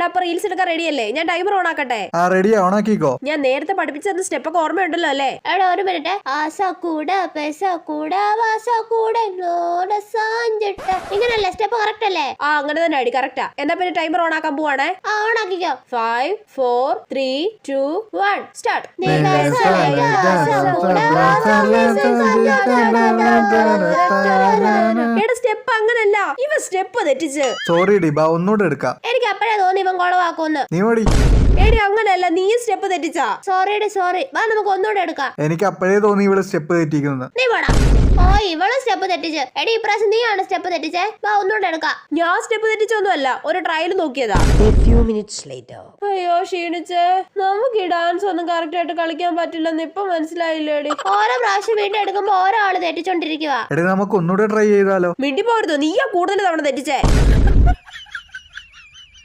എടാ അപ്പൊ റീൽസ് എടുക്കാൻ റെഡി അല്ലേ? ഞാൻ ടൈമർ ഓൺ ആക്കട്ടെ? റെഡിയാ, ഓണാക്കിക്കോ. ഞാൻ നേരത്തെ പഠിപ്പിച്ച സ്റ്റെപ്പ് ഒക്കെ ഓർമ്മയുണ്ടല്ലോ അല്ലേ? എടാ ഒരു മിനിറ്റ്. ഇങ്ങനല്ലേ സ്റ്റെപ്പ്? കറക്റ്റ് അല്ലേ? അങ്ങനെ തന്നെ അടി, കറക്റ്റാ. എന്നാ പിന്നെ ടൈമർ ഓൺ ആക്കാൻ പോവാണേ. ഓൺ ആക്കിക്കോ. 5 4 3 2 1 സ്റ്റാർട്ട്. എടാ സ്റ്റെപ്പ് അങ്ങനല്ല, ഇവ സ്റ്റെപ്പ് തെറ്റിച്ച്. സോറി ഡിബ, ഒന്നുകൂടെ എടുക്കാം. എനിക്ക് അപ്പഴേ തോന്നി ഇവൻ കുളവാക്കുന്ന്. നീ ഓടി. എടി അങ്ങനല്ല, നീ സ്റ്റെപ്പ് തെറ്റിച്ചാ. സോറി. വാ നമുക്ക് ഒന്നുകൂടെ എടുക്കാം. എനിക്ക് അപ്പോഴേ തോന്നി ഇവിടെ സ്റ്റെപ്പ് തെറ്റിക്കുന്നത്. നീ പോടാ. ഓ ഇവള് സ്റ്റെപ്പ് തെറ്റിച്ച്. എടി ഇപ്രാവശ്യം നീയാണ് സ്റ്റെപ്പ് തെറ്റിച്ചേ. വാ ഒന്നുകൂടെ എടുക്കാം. ഞാൻ സ്റ്റെപ്പ് തെറ്റിച്ചൊന്നുമല്ല, ഒരു ട്രയൽ നോക്കിയതാ. അയ്യോ ക്ഷീണിച്ചേ. നമുക്ക് ഈ ഡാൻസ് ഒന്നും കറക്റ്റ് ആയിട്ട് കളിക്കാൻ പറ്റില്ലെന്ന് ഇപ്പൊ മനസ്സിലായില്ലേടി. ഓരോ പ്രാവശ്യം വീണ്ടും എടുക്കുമ്പോ ഓരോ ആള് തെറ്റിച്ചോണ്ടിരിക്കുവാ. എടി നമുക്ക് ഒന്നുകൂടെ ട്രൈ ചെയ്താലോ? മിണ്ടി പോരുതോ, നീയാ കൂടുതൽ തവണ തെറ്റിച്ചേ.